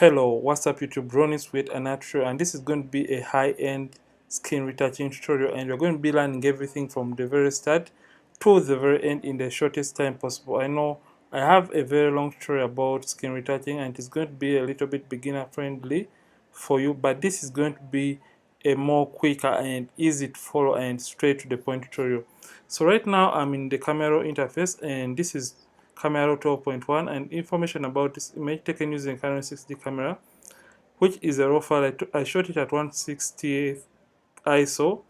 Hello, what's up YouTube? Ron is with another tutorial, and this is going to be a high-end skin retouching tutorial, and we're going to be learning everything from the very start to the very end in the shortest time possible. I know I have a very long tutorial about skin retouching, and it's going to be a little bit beginner friendly for you, but this is going to be a more quicker and easy to follow and straight to the point tutorial. So right now I'm in the camera interface, and this is camera 12.1, and information about this image taken using Canon 6D camera, which is a raw file. I shot it at 160 ISO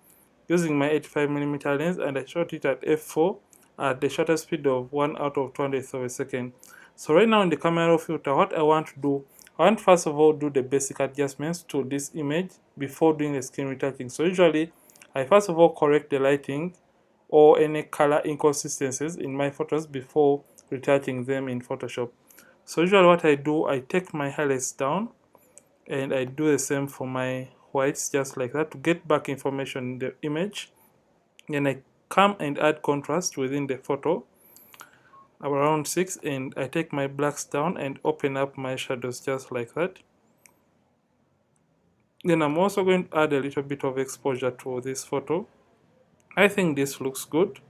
using my 85mm lens, and I shot it at f4 at the shutter speed of 1 out of 200th of a second. So right now in the camera filter, what I want to do, I want first of all do the basic adjustments to this image before doing the skin retouching. So usually I first of all correct the lighting or any color inconsistencies in my photos before retouching them in Photoshop. So usually what I do, I take my highlights down and I do the same for my whites, just like that, to get back information in the image. Then I come and add contrast within the photo around 6, and I take my blacks down and open up my shadows just like that. Then I'm also going to add a little bit of exposure to this photo. I think this looks good,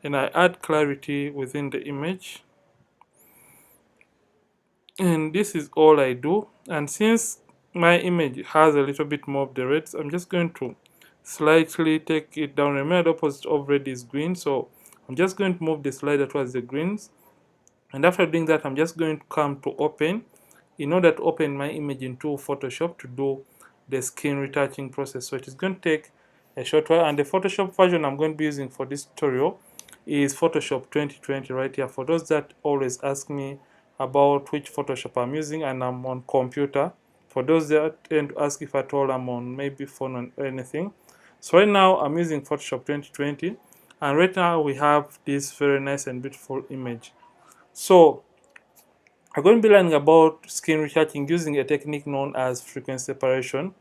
and I add clarity within the image, and this is all I do. And since my image has a little bit more of the reds, I'm just going to slightly take it down. Remember, the opposite of red is green, so I'm just going to move the slider towards the greens. And after doing that, I'm just going to come to open in order to open my image into Photoshop to do the skin retouching process. So it is going to take a short while, and the Photoshop version I'm going to be using for this tutorial is Photoshop 2020 right here. For those that always ask me about which Photoshop I'm using, and I'm on computer. For those that tend to ask if at all I'm on maybe phone or anything. So right now I'm using Photoshop 2020, and right now we have this very nice and beautiful image. So I'm going to be learning about skin retouching using a technique known as frequency separation.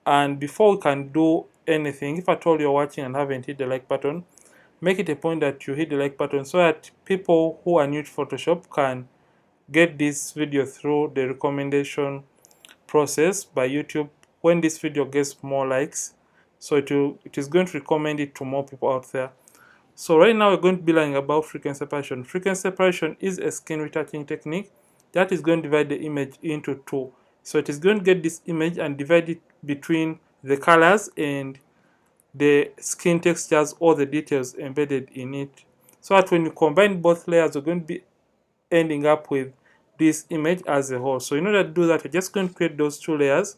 And before we can do anything, if at all you're watching and haven't hit the like button, make it a point that you hit the like button so that people who are new to Photoshop can get this video through the recommendation process by YouTube. When this video gets more likes, so it is going to recommend it to more people out there. So right now we're going to be learning about frequency separation. Frequency separation is a skin retouching technique that is going to divide the image into two. So it is going to get this image and divide it between the colors and the skin textures or the details embedded in it. So that when you combine both layers, we're going to be ending up with this image as a whole. So in order to do that, we're just going to create those two layers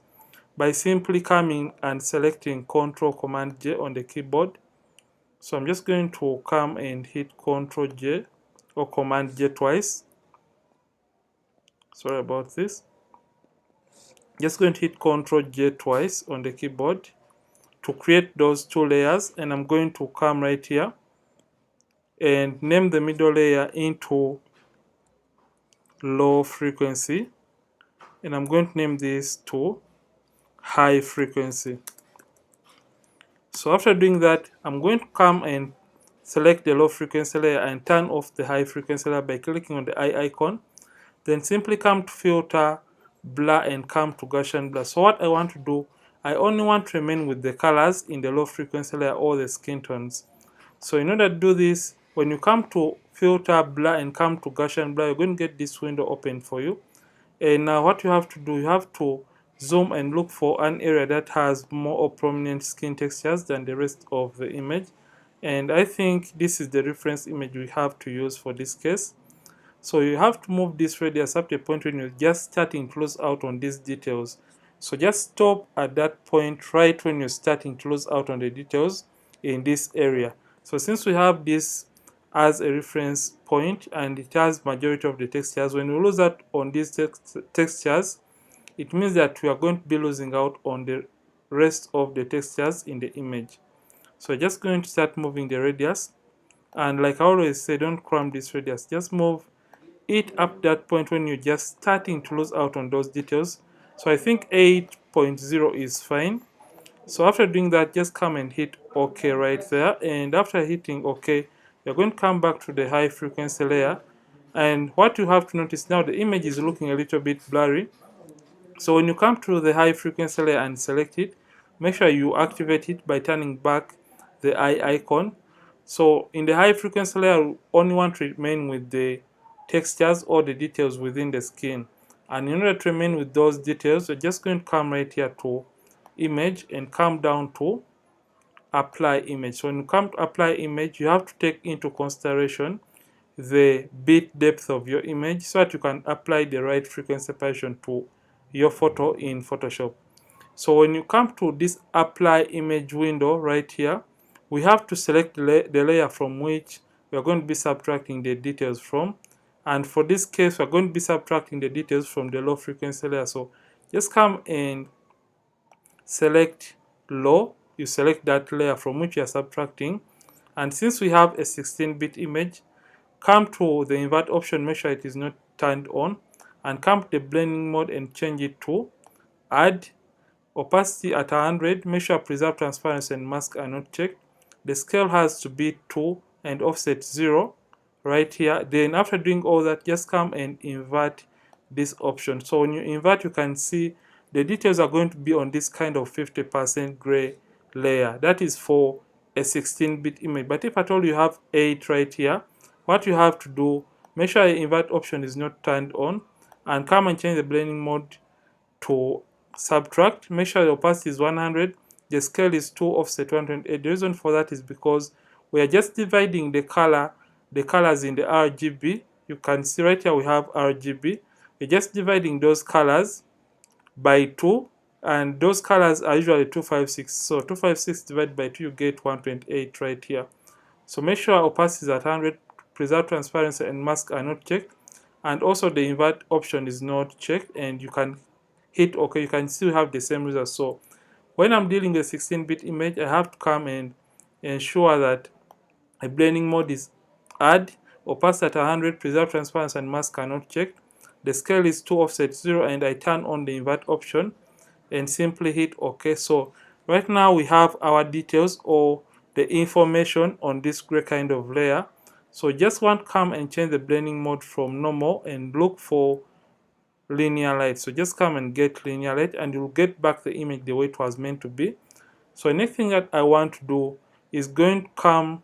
by simply coming and selecting Ctrl Command J on the keyboard. So I'm just going to come and hit Ctrl J or Command J twice. Sorry about this. Just going to hit Ctrl J twice on the keyboard to create those two layers, and I'm going to come right here and name the middle layer into low frequency, and I'm going to name this to high frequency. So after doing that, I'm going to come and select the low frequency layer and turn off the high frequency layer by clicking on the eye icon. Then simply come to filter, blur, and come to Gaussian blur. So what I want to do, I only want to remain with the colors in the low frequency layer or the skin tones. So in order to do this, when you come to filter, blur, and come to Gaussian blur, you're going to get this window open for you. And now what you have to do, you have to zoom and look for an area that has more prominent skin textures than the rest of the image. And I think this is the reference image we have to use for this case. So you have to move this radius up to a point when you're just starting to close out on these details. So just stop at that point right when you're starting to close out on the details in this area. So since we have this as a reference point and it has majority of the textures, when we lose out on these textures, it means that we are going to be losing out on the rest of the textures in the image. So just going to start moving the radius, and like I always say, don't cram this radius, just move it up that point when you're just starting to lose out on those details. So I think 8.0 is fine. So after doing that, just come and hit OK right there, and after hitting OK, you're going to come back to the high frequency layer, and what you have to notice now, the image is looking a little bit blurry. So when you come to the high frequency layer and select it, make sure you activate it by turning back the eye icon. So in the high frequency layer, you only want to remain with the textures or the details within the skin. And in order to remain with those details, you're just going to come right here to image and come down to apply image. So when you come to apply image, you have to take into consideration the bit depth of your image so that you can apply the right frequency separation to your photo in Photoshop. So when you come to this apply image window right here, we have to select the layer from which we are going to be subtracting the details from. And for this case, we're going to be subtracting the details from the low frequency layer. So just come and select low. You select that layer from which you are subtracting. And since we have a 16-bit image, come to the invert option, make sure it is not turned on, and come to the blending mode and change it to add. Opacity at 100, make sure preserve transparency and mask are not checked. The scale has to be 2 and offset 0 right here. Then after doing all that, just come and invert this option. So when you invert, you can see the details are going to be on this kind of 50% gray layer. That is for a 16-bit image. But if at all you have 8 right here, what you have to do, make sure the invert option is not turned on, and come and change the blending mode to subtract. Make sure the opacity is 100, the scale is 2, offset 128. The reason for that is because we are just dividing the colors in the RGB. You can see right here we have RGB. We're just dividing those colors by 2, and those colors are usually 256. So 256 divided by 2, you get 128 right here. So make sure opacity is at 100, preserve transparency and mask are not checked, and also the invert option is not checked, and you can hit OK. You can still have the same result. So when I'm dealing with a 16-bit image, I have to come and ensure that a blending mode is add, opacity at 100, preserve transparency and mask are not checked. The scale is 2, offset 0, and I turn on the invert option and simply hit OK. So right now we have our details or the information on this gray kind of layer. So just want to come and change the blending mode from normal and look for linear light. So just come and get linear light, and you'll get back the image the way it was meant to be. So the next thing that I want to do is going to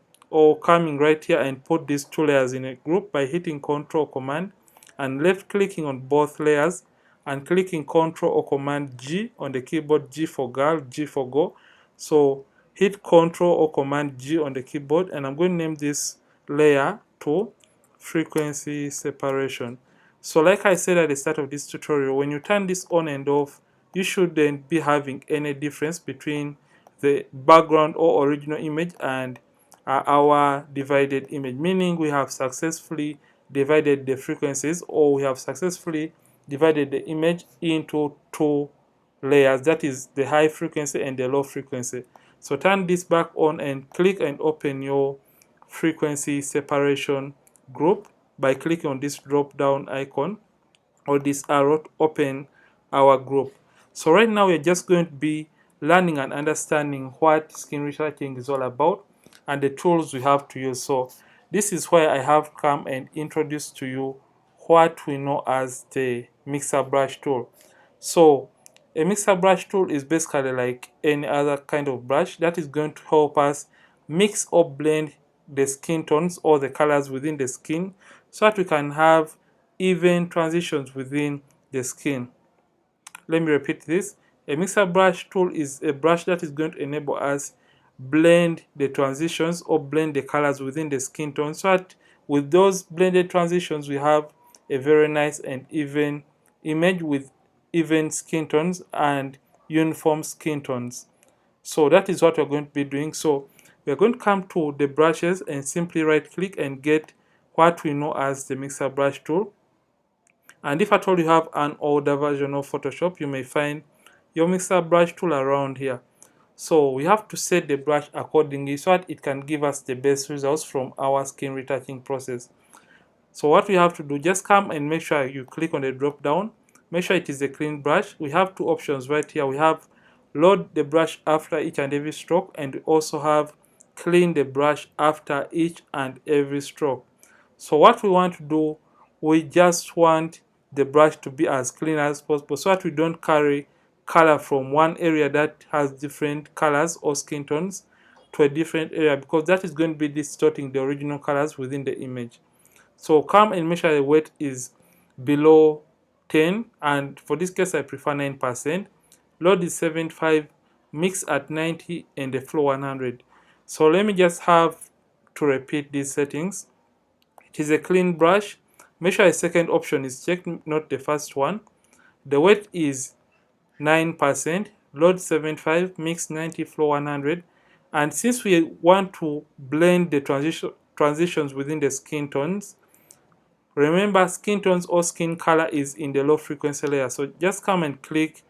coming right here and put these two layers in a group by hitting Control Command and left clicking on both layers and clicking Control or Command G on the keyboard, G for girl, G for go. So hit Control or Command G on the keyboard, and I'm going to name this layer to frequency separation. So like I said at the start of this tutorial, when you turn this on and off, you shouldn't be having any difference between the background or original image and our divided image, meaning we have successfully divided the frequencies, or we have successfully divided the image into two layers, that is the high frequency and the low frequency. So turn this back on and click and open your frequency separation group by clicking on this drop down icon or this arrow to open our group. So right now we're just going to be learning and understanding what skin retouching is all about and the tools we have to use. So this is where I have come and introduced to you what we know as the mixer brush tool. So a mixer brush tool is basically like any other kind of brush that is going to help us mix or blend the skin tones or the colors within the skin so that we can have even transitions within the skin. Let me repeat this. A mixer brush tool is a brush that is going to enable us blend the transitions or blend the colors within the skin tone so that with those blended transitions we have a very nice and even image with even skin tones and uniform skin tones. So that is what we're going to be doing. So we're going to come to the brushes and simply right click and get what we know as the mixer brush tool. And if at all you have an older version of Photoshop, you may find your mixer brush tool around here. So we have to set the brush accordingly so that it can give us the best results from our skin retouching process. So what we have to do, just come and make sure you click on the drop down. Make sure it is a clean brush. We have two options right here. We have load the brush after each and every stroke, and we also have clean the brush after each and every stroke. So what we want to do, we just want the brush to be as clean as possible so that we don't carry color from one area that has different colors or skin tones to a different area, because that is going to be distorting the original colors within the image. So come and make sure the weight is below 10, and for this case I prefer 9%. Load is 75, mix at 90, and the flow 100. So let me just have to repeat these settings. It is a clean brush. Make sure the second option is checked, not the first one. The weight is 9%, load 75, mix 90, flow 100. And since we want to blend the transitions within the skin tones, remember skin tones or skin color is in the low frequency layer. So just come and click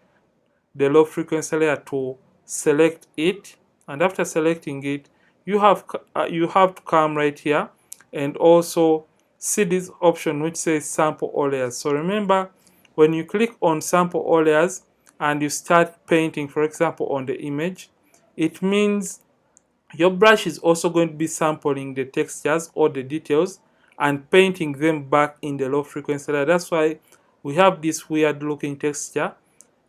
the low frequency layer to select it, and after selecting it, you have to come right here and also see this option which says sample all layers. So remember, when you click on sample all layers and you start painting, for example, on the image, it means your brush is also going to be sampling the textures or the details and painting them back in the low frequency layer. That's why we have this weird looking texture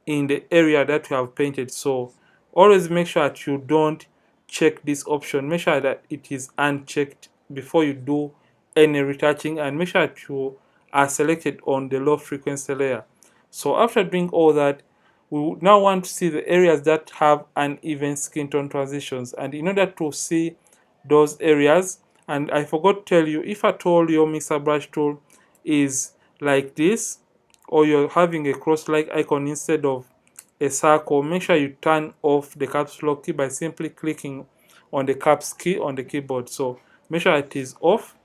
in the area that you have painted. So always make sure that you don't check this option. Make sure that it is unchecked before you do any retouching, and make sure that you are selected on the low frequency layer. So after doing all that, we now want to see the areas that have uneven skin tone transitions. And in order to see those areas, and I forgot to tell you, if at all your mixer brush tool is like this, or you're having a cross-like icon instead of a circle, make sure you turn off the caps lock key by simply clicking on the caps key on the keyboard. So make sure it is off.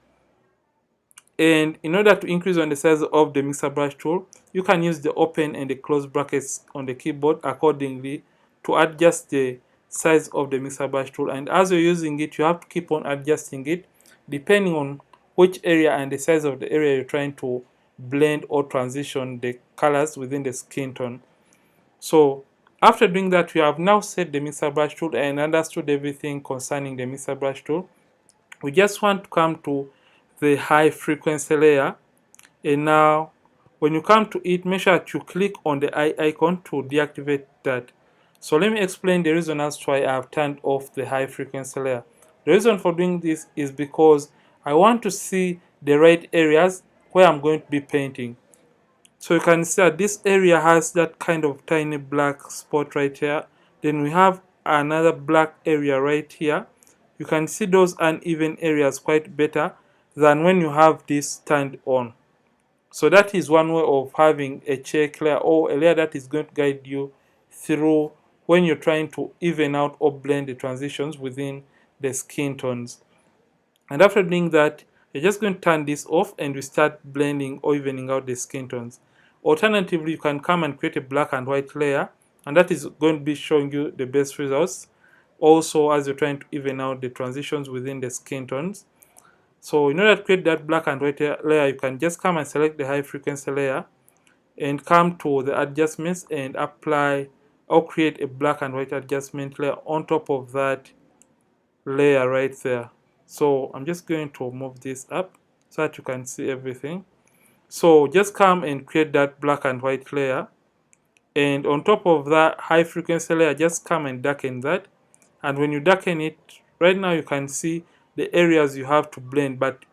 And in order to increase on the size of the mixer brush tool, you can use the open and the close brackets on the keyboard accordingly to adjust the size of the mixer brush tool. And as you're using it, you have to keep on adjusting it depending on which area and the size of the area you're trying to blend or transition the colors within the skin tone. So after doing that, we have now set the mixer brush tool and understood everything concerning the mixer brush tool. We just want to come to the high frequency layer, and now when you come to it, make sure that you click on the eye icon to deactivate that. So let me explain the reason as to why I have turned off the high frequency layer. The reason for doing this is because I want to see the right areas where I'm going to be painting. So you can see that this area has that kind of tiny black spot right here. Then we have another black area right here. You can see those uneven areas quite better than when you have this turned on. So that is one way of having a check layer, or a layer that is going to guide you through when you're trying to even out or blend the transitions within the skin tones. And after doing that, you're just going to turn this off and we start blending or evening out the skin tones. Alternatively, you can come and create a black and white layer, and that is going to be showing you the best results also as you're trying to even out the transitions within the skin tones. So in order to create that black and white layer, you can just come and select the high frequency layer and come to the adjustments and apply or create a black and white adjustment layer on top of that layer right there. So I'm just going to move this up so that you can see everything. So just come and create that black and white layer, and on top of that high frequency layer, just come and darken that. And when you darken it, right now you can see the areas you have to blend, but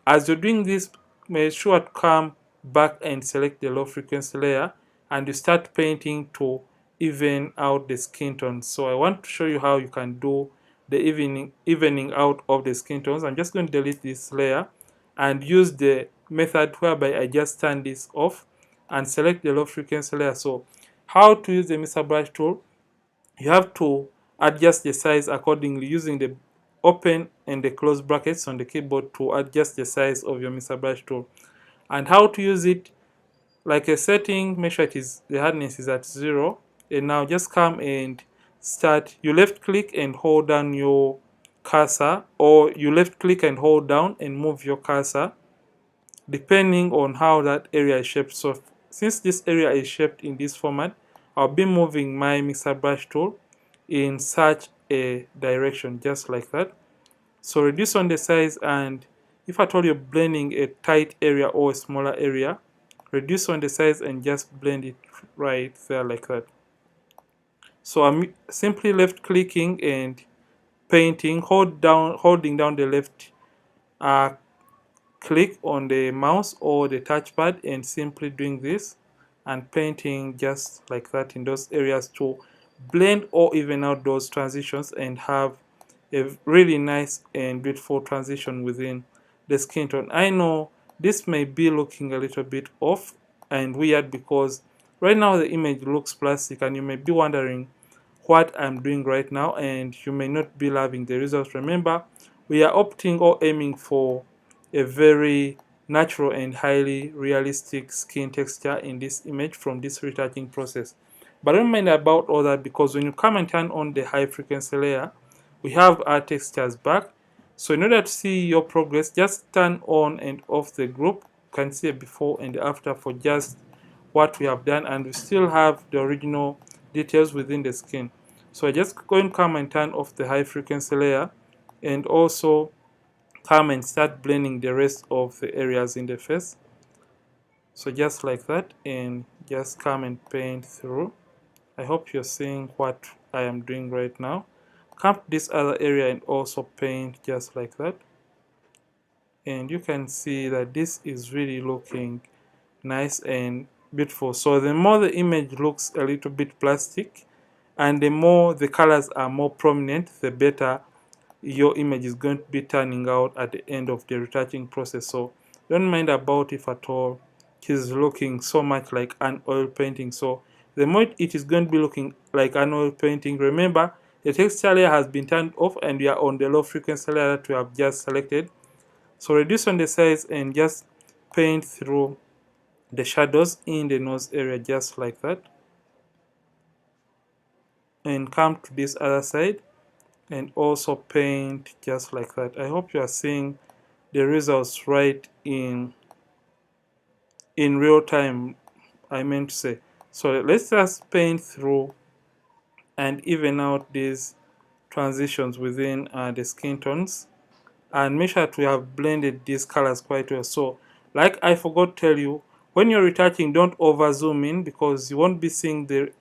as you're doing this, make sure to come back and select the low frequency layer and you start painting to even out the skin tones. So I want to show you how you can do the evening out of the skin tones. I'm just going to delete this layer and use the method whereby I just turn this off and select the low frequency layer. So how to use the mixer brush tool? You have to adjust the size accordingly using the open and the close brackets on the keyboard to adjust the size of your mixer brush tool. And how to use it, like a setting, make sure the hardness is at 0, and now just come and start. You left click and hold down your cursor, or you left click and hold down and move your cursor depending on how that area is shaped. So since this area is shaped in this format, I'll be moving my mixer brush tool in such a direction, just like that. So reduce on the size, and if at all you're blending a tight area or a smaller area, reduce on the size and just blend it right there like that. So I'm simply left clicking and painting, holding down the left uh, click on the mouse or the touchpad and simply doing this and painting just like that in those areas to blend or even out those transitions and have a really nice and beautiful transition within the skin tone. I know this may be looking a little bit off and weird because right now the image looks plastic and you may be wondering what I'm doing right now and you may not be loving the results. Remember, we are opting or aiming for a very natural and highly realistic skin texture in this image from this retouching process. But don't mind about all that because when you come and turn on the high frequency layer, we have our textures back. So in order to see your progress, just turn on and off the group. You can see a before and after for just what we have done, and we still have the original details within the skin. So I just going to come and turn off the high frequency layer and also come and start blending the rest of the areas in the face. So just like that, and just come and paint through. I hope you're seeing what I am doing right now. Come to this other area and also paint just like that. And you can see that this is really looking nice and beautiful. So the more the image looks a little bit plastic and the more the colors are more prominent, the better your image is going to be turning out at the end of the retouching process. So don't mind about it at all. It is looking so much like an oil painting. So the more it is going to be looking like an oil painting, remember the texture layer has been turned off and we are on the low frequency layer that we have just selected. So reduce on the size and just paint through the shadows in the nose area just like that. And come to this other side and also paint just like that. I hope you are seeing the results right in real time, I meant to say. So let's just paint through and even out these transitions within the skin tones and make sure that we have blended these colors quite well. So like I forgot to tell you, when you're retouching, don't over zoom in because you won't be seeing the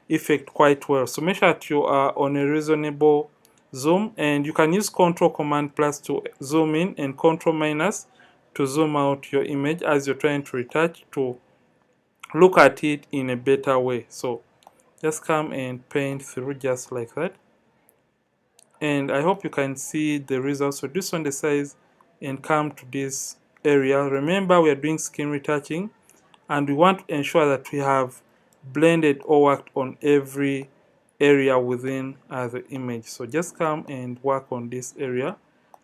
effect quite well. So make sure that you are on a reasonable zoom, and you can use Control Command plus to zoom in and Control minus to zoom out your image as you're trying to retouch to look at it in a better way. So just come and paint through just like that. And I hope you can see the results. So this on the size and come to this area. Remember, we are doing skin retouching and we want to ensure that we have blended or worked on every area within the image. So just come and work on this area.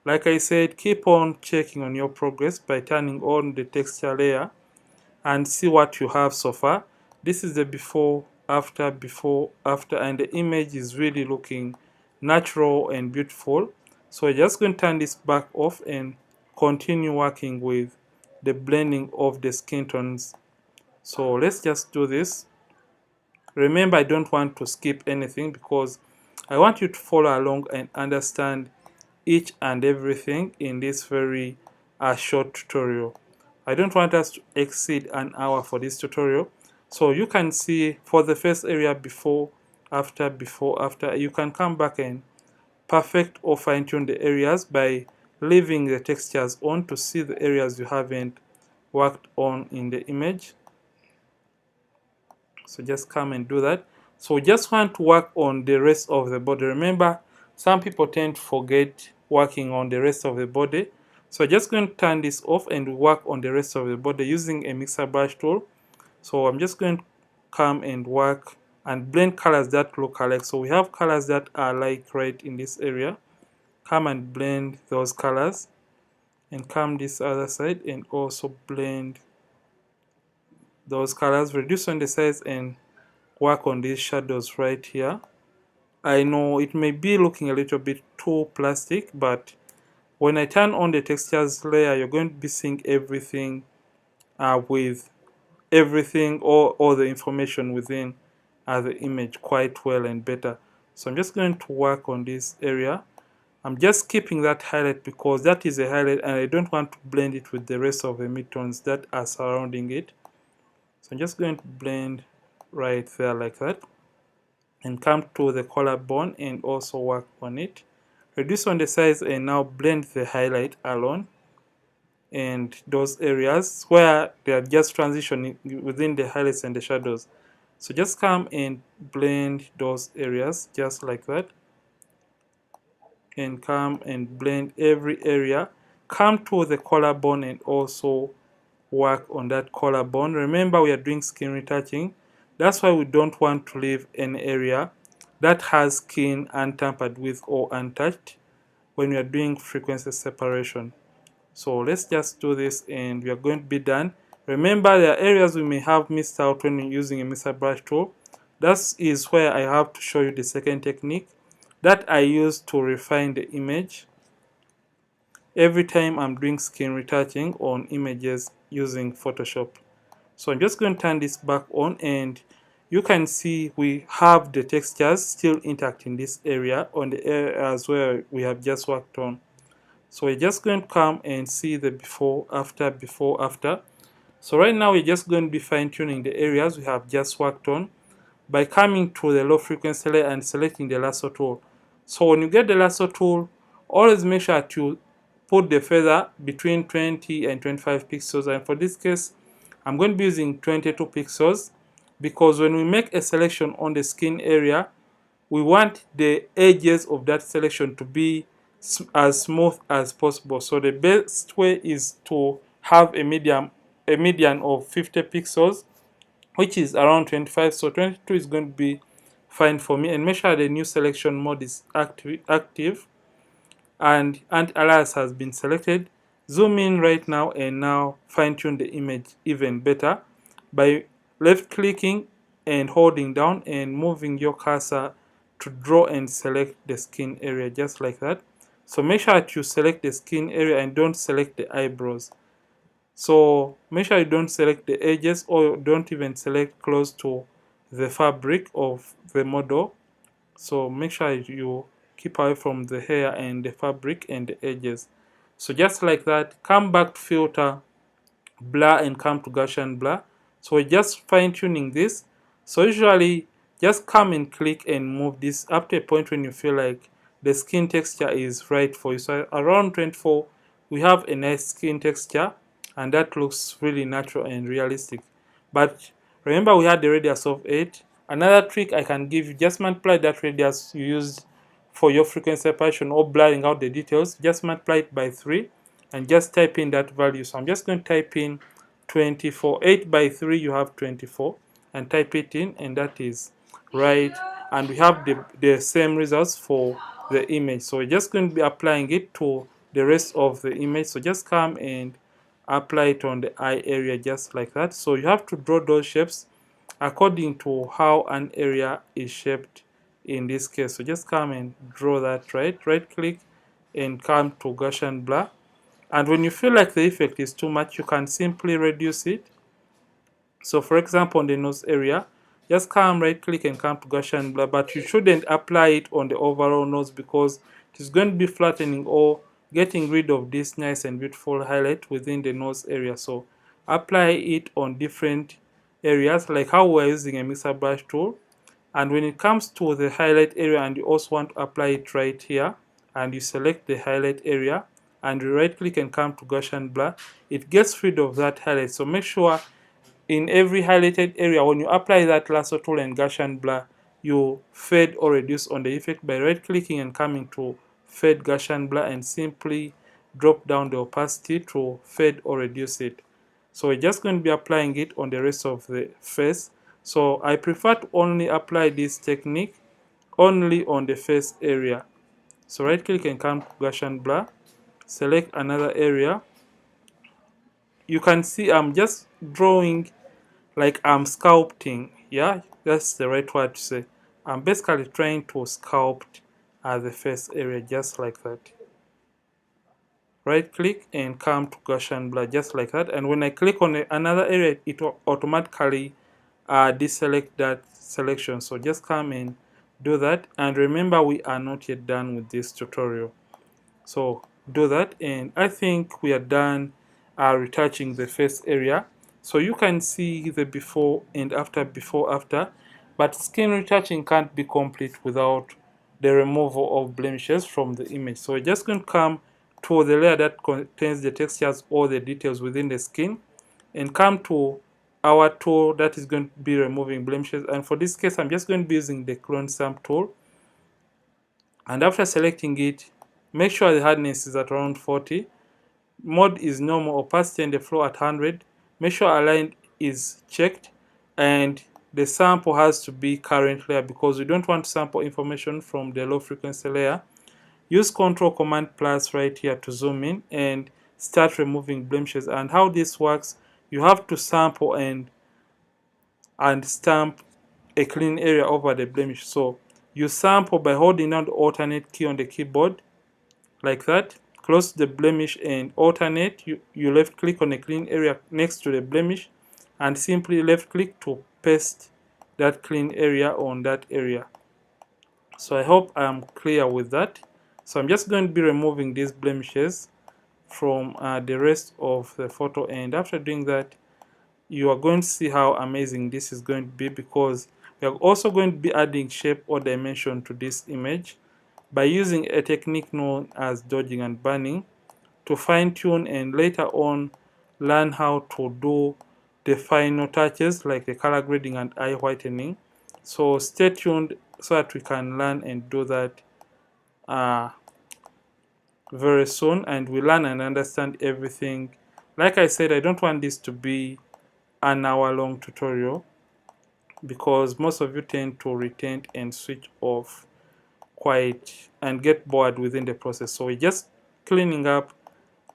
Like I said, keep on checking on your progress by turning on the texture layer and see what you have so far. This is the before, after, and the image is really looking natural and beautiful. So we're just going to turn this back off and continue working with the blending of the skin tones. So let's just do this. Remember, I don't want to skip anything because I want you to follow along and understand each and everything in this very short tutorial. I don't want us to exceed an hour for this tutorial. So you can see for the first area before, after, you can come back and perfect or fine tune the areas by leaving the textures on to see the areas you haven't worked on in the image. So just come and do that. So we just want to work on the rest of the body. Remember, some people tend to forget working on the rest of the body. So just going to turn this off and work on the rest of the body using a mixer brush tool. So I'm just going to come and work and blend colors that look alike. So we have colors that are like right in this area. Come and blend those colors and come this other side and also blend those colors. Reduce on the size and work on these shadows right here. I know it may be looking a little bit too plastic, but when I turn on the textures layer, you're going to be seeing everything with everything, all the information within the image quite well and better. So I'm just going to work on this area. I'm just keeping that highlight because that is a highlight and I don't want to blend it with the rest of the midtones that are surrounding it. So I'm just going to blend right there like that, and come to the collarbone and also work on it. Reduce on the size and now blend the highlight alone, and those areas where they are just transitioning within the highlights and the shadows. So just come and blend those areas just like that, and come and blend every area. Come to the collarbone and also work on that collarbone. Remember, we are doing skin retouching. That's why we don't want to leave an area that has skin untampered with or untouched when we are doing frequency separation. So let's just do this and we are going to be done. Remember, there are areas we may have missed out when using a mixer brush tool. That is where I have to show you the second technique that I use to refine the image every time I'm doing skin retouching on images using Photoshop. So I'm just going to turn this back on, and you can see we have the textures still intact in this area on the areas where we have just worked on. So we're just going to come and see the before, after. So right now we're just going to be fine-tuning the areas we have just worked on by coming to the low frequency layer and selecting the lasso tool. So when you get the lasso tool, always make sure to put the feather between 20 and 25 pixels, and for this case I'm going to be using 22 pixels, because when we make a selection on the skin area, we want the edges of that selection to be as smooth as possible. So the best way is to have a median of 50 pixels, which is around 25. So 22 is going to be fine for me. And make sure the new selection mode is active and anti-alias has been selected. Zoom in right now and now fine tune the image even better by left clicking and holding down and moving your cursor to draw and select the skin area just like that. So make sure that you select the skin area and don't select the eyebrows. So make sure you don't select the edges, or don't even select close to the fabric of the model. So make sure you keep away from the hair and the fabric and the edges. So just like that, come back to filter, blur, and come to Gaussian blur. So we're just fine tuning this. So usually just come and click and move this up to a point when you feel like the skin texture is right for you. So around 24 we have a nice skin texture, and that looks really natural and realistic. But remember, we had the radius of 8. Another trick I can give you, just multiply that radius you used for your frequency separation or blurring out the details, just multiply it by 3 and just type in that value. So I'm just going to type in 24. 8 by 3, you have 24, and type it in, and that is right. And we have the same results for the image. So we're just going to be applying it to the rest of the image. So just come and apply it on the eye area just like that. So you have to draw those shapes according to how an area is shaped in this case. So just come and draw that, right click and come to Gaussian blur. And when you feel like the effect is too much, you can simply reduce it. So for example, on the nose area, just come right click and come to Gaussian blur, but you shouldn't apply it on the overall nose, because it is going to be flattening or getting rid of this nice and beautiful highlight within the nose area. So apply it on different areas, like how we're using a mixer brush tool. And when it comes to the highlight area and you also want to apply it right here, and you select the highlight area and you right click and come to Gaussian blur, it gets rid of that highlight. So make sure in every highlighted area, when you apply that lasso tool and Gaussian blur, you fade or reduce on the effect by right clicking and coming to fade Gaussian blur and simply drop down the opacity to fade or reduce it. So we're just going to be applying it on the rest of the face. So I prefer to only apply this technique only on the face area. So right click and come to Gaussian blur, select another area. You can see I'm just drawing like I'm sculpting. Yeah, that's the right word to say. I'm basically trying to sculpt the face area just like that. Right click and come to Gaussian blur just like that. And when I click on another area, it will automatically deselect that selection. So just come and do that. And remember, we are not yet done with this tutorial. So do that, and I think we are done retouching the face area. So you can see the before and after, but skin retouching can't be complete without the removal of blemishes from the image. So we're just going to come to the layer that contains the textures or the details within the skin and come to our tool that is going to be removing blemishes. And for this case, I'm just going to be using the clone stamp tool. And after selecting it, make sure the hardness is at around 40. Mode is normal, opacity and the flow at 100. Make sure align is checked, and the sample has to be current layer because we don't want to sample information from the low frequency layer. Use Control Command plus right here to zoom in and start removing blemishes. And how this works, you have to sample and stamp a clean area over the blemish. So you sample by holding down the alternate key on the keyboard like that. Close the blemish and alternate. You left click on a clean area next to the blemish and simply left click to paste that clean area on that area. So I hope I'm clear with that. So I'm just going to be removing these blemishes from the rest of the photo, and after doing that, you are going to see how amazing this is going to be, because we are also going to be adding shape or dimension to this image by using a technique known as dodging and burning to fine-tune and later on learn how to do the final touches like the color grading and eye whitening. So stay tuned so that we can learn and do that very soon, and we learn and understand everything. Like I said, I don't want this to be an hour-long tutorial because most of you tend to retain and switch off quite and get bored within the process. So we're just cleaning up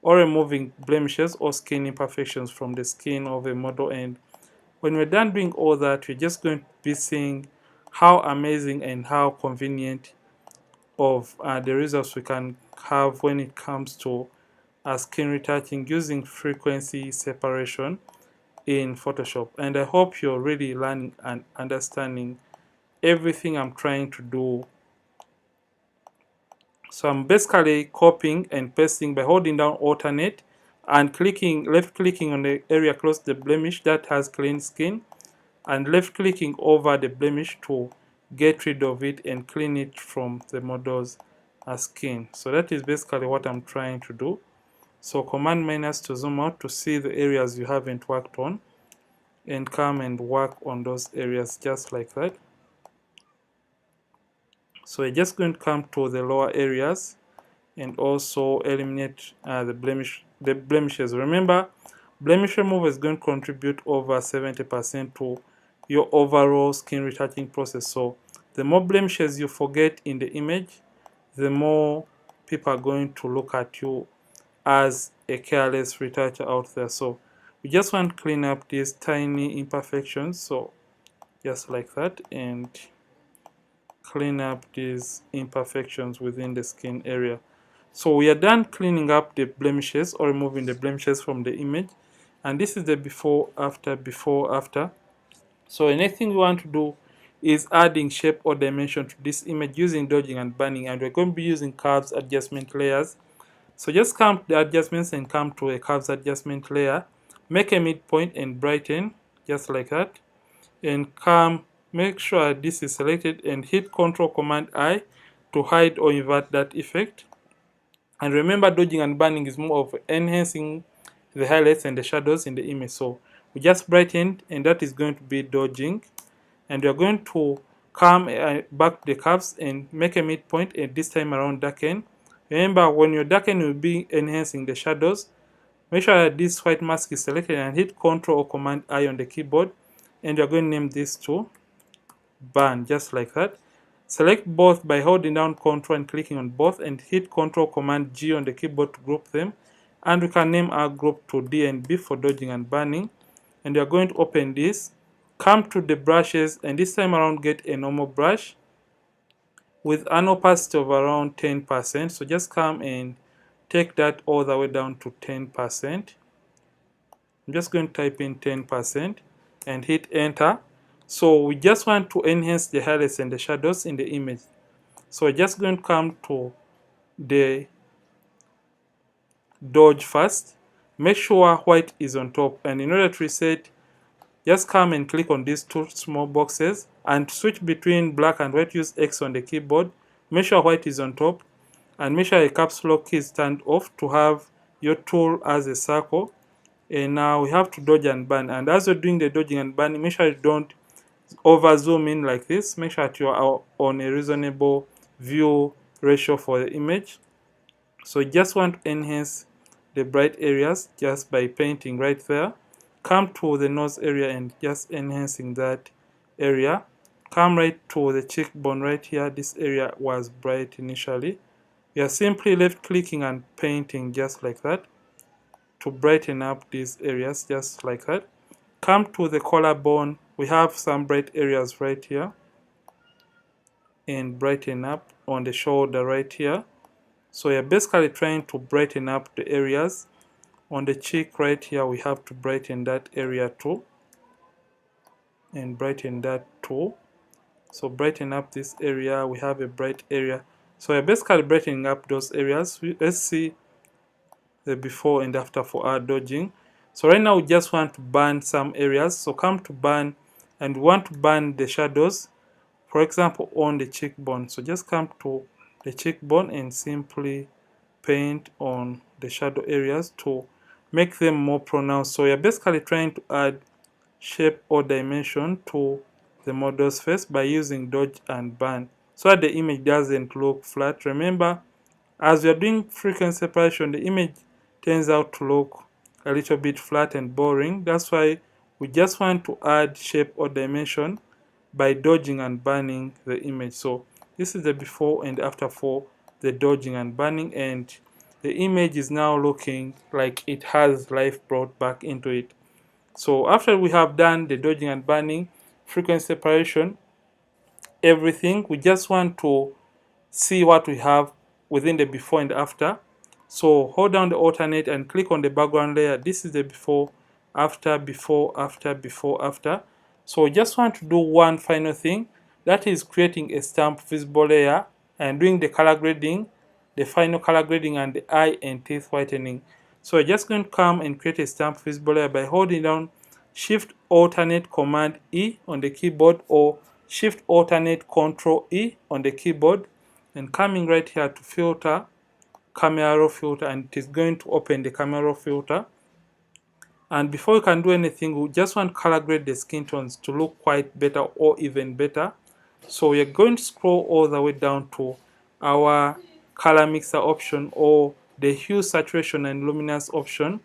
or removing blemishes or skin imperfections from the skin of a model, and when we're done doing all that, we're just going to be seeing how amazing and how convenient of the results we can have when it comes to skin retouching using frequency separation in Photoshop. And I hope you're really learning and understanding everything I'm trying to do. So I'm basically copying and pasting by holding down alternate and left clicking on the area close to the blemish that has clean skin, and left clicking over the blemish to get rid of it and clean it from the model's skin. So that is basically what I'm trying to do. So Command minus to zoom out to see the areas you haven't worked on, and come and work on those areas just like that. So we're just going to come to the lower areas and also eliminate the blemishes. Remember, blemish removal is going to contribute over 70% to your overall skin retouching process. So the more blemishes you forget in the image, the more people are going to look at you as a careless retoucher out there. So we just want to clean up these tiny imperfections, so just like that, and clean up these imperfections within the skin area. So we are done cleaning up the blemishes or removing the blemishes from the image, and this is the before after. So the next thing we want to do is adding shape or dimension to this image using dodging and burning, and we're going to be using curves adjustment layers. So just come to the adjustments and come to a curves adjustment layer, make a midpoint and brighten just like that, and make sure this is selected and hit Control Command I to hide or invert that effect. And remember, dodging and burning is more of enhancing the highlights and the shadows in the image. So we just brightened, and that is going to be dodging, and we are going to come back to the curves and make a midpoint, and this time around darken. Remember, when you're darkening, you'll be enhancing the shadows. Make sure that this white mask is selected and hit Ctrl or Command I on the keyboard, and you're going to name this to burn, just like that. Select both by holding down Ctrl and clicking on both, and hit Ctrl Command G on the keyboard to group them. And we can name our group to D and B for dodging and burning. And you're going to open this, come to the brushes, and this time around get a normal brush with an opacity of around 10%. So just come and take that all the way down to 10%. I'm just going to type in 10% and hit enter. So we just want to enhance the highlights and the shadows in the image. So we're just going to come to the dodge first, make sure white is on top, and in order to reset, just come and click on these two small boxes and switch between black and white. Use X on the keyboard, make sure white is on top, and make sure a caps lock key is turned off to have your tool as a circle. And now we have to dodge and burn, and as you're doing the dodging and burning, make sure you don't over zoom in like this. Make sure that you are on a reasonable view ratio for the image. So you just want to enhance the bright areas just by painting right there. Come to the nose area and just enhancing that area. Come right to the cheekbone right here. This area was bright initially. We are simply left clicking and painting just like that to brighten up these areas just like that. Come to the collarbone. We have some bright areas right here, and brighten up on the shoulder right here. So you're basically trying to brighten up the areas. On the cheek right here, we have to brighten that area too, and brighten that too. So brighten up this area. We have a bright area. So you're basically brightening up those areas. Let's see the before and after for our dodging. So right now we just want to burn some areas. So come to burn, and we want to burn the shadows, for example on the cheekbone. So just come to the cheekbone and simply paint on the shadow areas to make them more pronounced. So you're basically trying to add shape or dimension to the model's face by using dodge and burn, so that the image doesn't look flat. Remember, as we are doing frequency separation, the image turns out to look a little bit flat and boring. That's why we just want to add shape or dimension by dodging and burning the image. So this is the before and after for the dodging and burning, and the image is now looking like it has life brought back into it. So after we have done the dodging and burning, frequency separation, everything, we just want to see what we have within the before and after. So hold down the alternate and click on the background layer. This is the before, after, before, after, before, after. So we just want to do one final thing, that is creating a stamp visible layer and doing the color grading, the final color grading, and the eye and teeth whitening. So we're just going to come and create a stamp visible layer by holding down Shift Alternate Command E on the keyboard, or Shift Alternate Control E on the keyboard, and coming right here to filter, camera raw filter, and it is going to open the camera raw filter. And before you can do anything, we just want to color grade the skin tones to look quite better or even better. So we are going to scroll all the way down to our color mixer option, or the hue, saturation, and luminance option.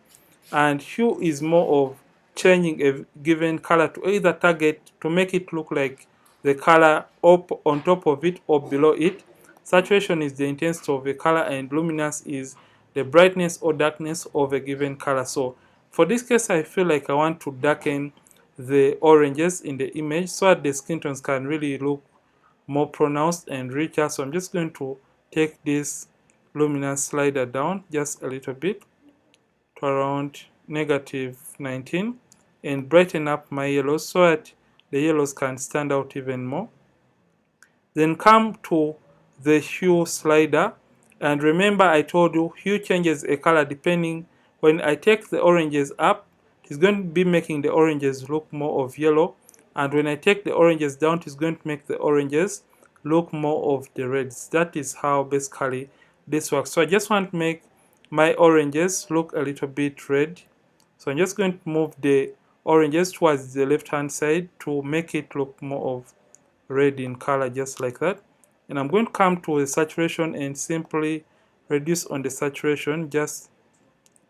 And hue is more of changing a given color to either target to make it look like the color up on top of it or below it. Saturation is the intensity of a color, and luminance is the brightness or darkness of a given color. So for this case, I feel like I want to darken the oranges in the image so that the skin tones can really look more pronounced and richer. So I'm just going to take this luminance slider down just a little bit to around -19 and brighten up my yellows so that the yellows can stand out even more. Then come to the hue slider, and remember I told you hue changes a color depending. When I take the oranges up, it's going to be making the oranges look more of yellow, and when I take the oranges down, it's going to make the oranges look more of the reds. That is how basically this works. So I just want to make my oranges look a little bit red. So I'm just going to move the oranges towards the left hand side to make it look more of red in color, just like that. And I'm going to come to the saturation and simply reduce on the saturation just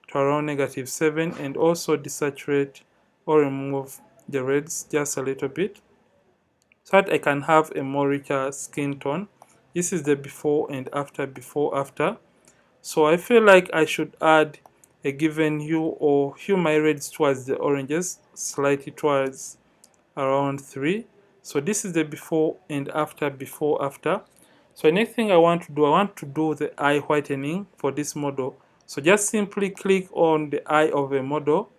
to around -7, and also desaturate or remove the reds just a little bit so that I can have a more richer skin tone. This is the before and after, before, after. So I feel like I should add a given hue, or hue my reds towards the oranges slightly towards around 3. So this is the before and after, before, after. So the next thing I want to do the eye whitening for this model. So just simply click on the eye of a model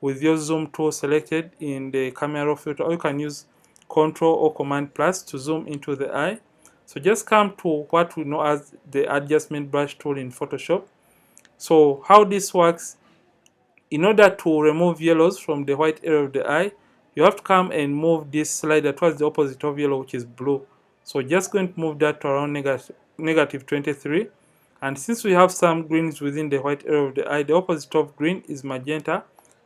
with your zoom tool selected in the camera raw filter, or you can use Control or Command plus to zoom into the eye. So just come to what we know as the adjustment brush tool in Photoshop. So how this works, in order to remove yellows from the white area of the eye, you have to come and move this slider towards the opposite of yellow, which is blue. So just going to move that to around negative 23. And since we have some greens within the white area of the eye, the opposite of green is magenta.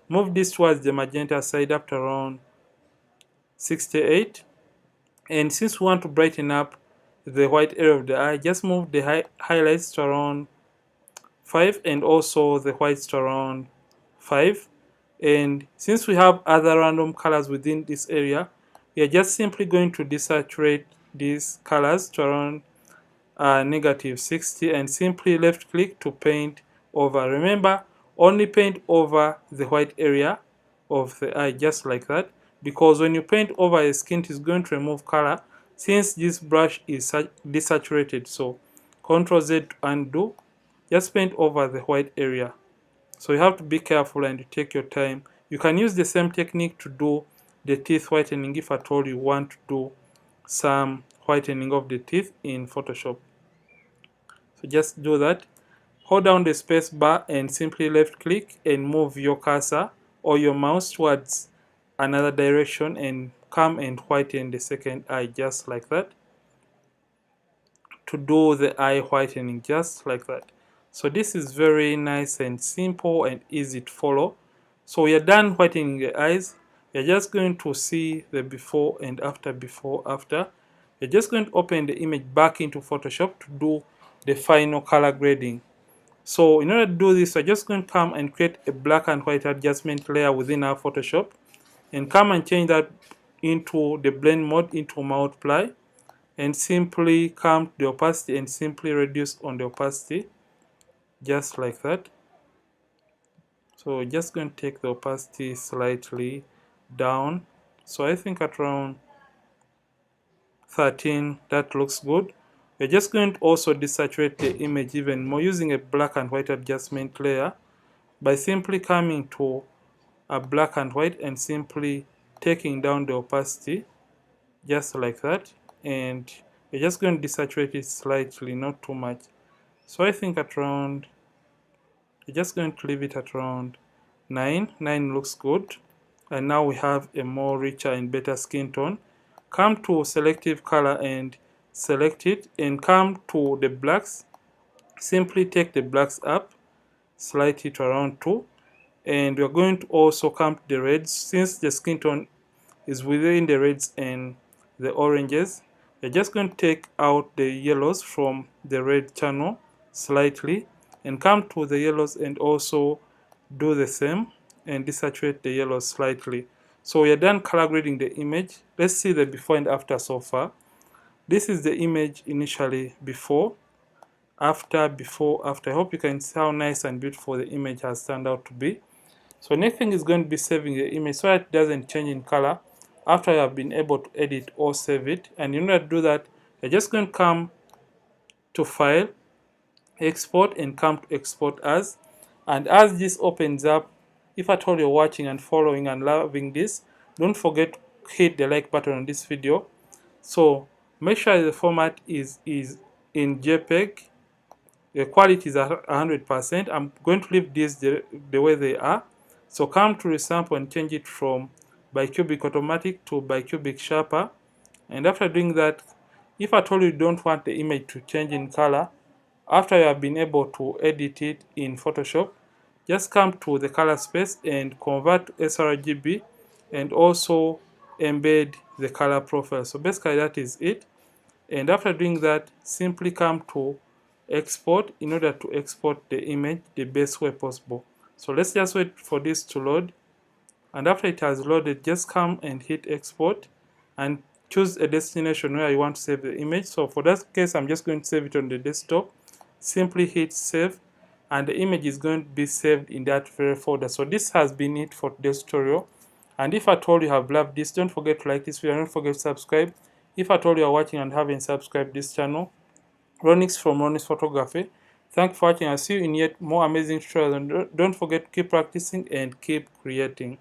Move this towards the magenta side up to around 68. And since we want to brighten up the white area of the eye, just move the highlights to around 5 and also the whites to around 5. And since we have other random colors within this area, we are just simply going to desaturate these colors to around negative 60 and simply left click to paint over. Remember, only paint over the white area of the eye, just like that, because when you paint over a skin, it is going to remove color since this brush is desaturated. So Ctrl Z to undo, just paint over the white area. So you have to be careful and take your time. You can use the same technique to do the teeth whitening if at all you want to do some whitening of the teeth in Photoshop. So just do that. Hold down the space bar and simply left click and move your cursor or your mouse towards another direction and come and whiten the second eye, just like that, to do the eye whitening, just like that. So this is very nice and simple and easy to follow. So we are done whitening the eyes. You're just going to see the before and after, before, after. You're just going to open the image back into Photoshop to do the final color grading. So in order to do this, we're just going to come and create a black and white adjustment layer within our Photoshop and come and change that into the blend mode into multiply and simply come to the opacity and simply reduce on the opacity, just like that. So just going to take the opacity slightly down. So I think at around 13, that looks good. We're just going to also desaturate the image even more using a black and white adjustment layer by simply coming to a black and white and simply taking down the opacity, just like that. And we're just going to desaturate it slightly, not too much. So I think at around, we're just going to leave it at around 9. 9 looks good. And now we have a more richer and better skin tone. Come to selective color and select it and come to the blacks. Simply take the blacks up slightly to around 2. And we're going to also come to the reds. Since the skin tone is within the reds and the oranges, we're just going to take out the yellows from the red channel slightly and come to the yellows and also do the same and desaturate the yellows slightly. So we are done color grading the image. Let's see the before and after so far. This is the image initially, before, after, before, after. I hope you can see how nice and beautiful the image has turned out to be. So next thing is going to be saving the image so that it doesn't change in color after you have been able to edit or save it. And in order to do that, you're just going to come to File, Export, and come to Export As. And as this opens up, if at all you're watching and following and loving this, don't forget to hit the like button on this video. So make sure the format is in JPEG. The quality is 100%. I'm going to leave these the way they are. So come to resample and change it from bicubic automatic to bicubic sharper. And after doing that, if at all you don't want the image to change in color, after you have been able to edit it in Photoshop, just come to the color space and convert to sRGB and also embed the color profile. So basically that is it. And after doing that, simply come to export in order to export the image the best way possible. So let's just wait for this to load. And after it has loaded, just come and hit export and choose a destination where you want to save the image. So for that case, I'm just going to save it on the desktop. Simply hit save and the image is going to be saved in that very folder. So this has been it for today's tutorial. And if at all you have loved this, don't forget to like this video, don't forget to subscribe. If at all you are watching and haven't subscribed this channel, Ronix from Ronix Photography. Thanks for watching. I'll see you in yet more amazing tutorials. And don't forget to keep practicing and keep creating.